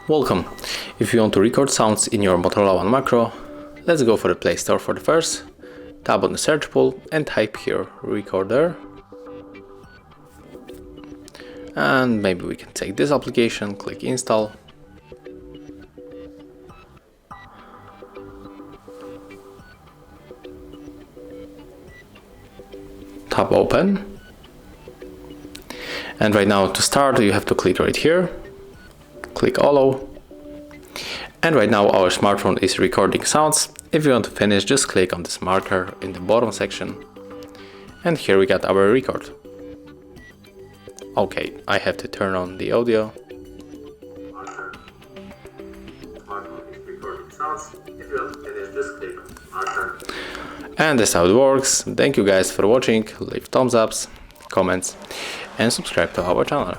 Welcome. If you want to record sounds in your Motorola One Macro, let's go for the Play Store for the first. Tap on the search pool and type here recorder. And maybe we can take this application, click install. Tap open. And right now to start you have to click right here. Click allow. And right now our smartphone is recording sounds. If you want to finish, just click on this marker in the bottom section. And here we got our record. Okay, I have to turn on the audio. And that's how it works. Thank you guys for watching. Leave thumbs ups, comments, and subscribe to our channel.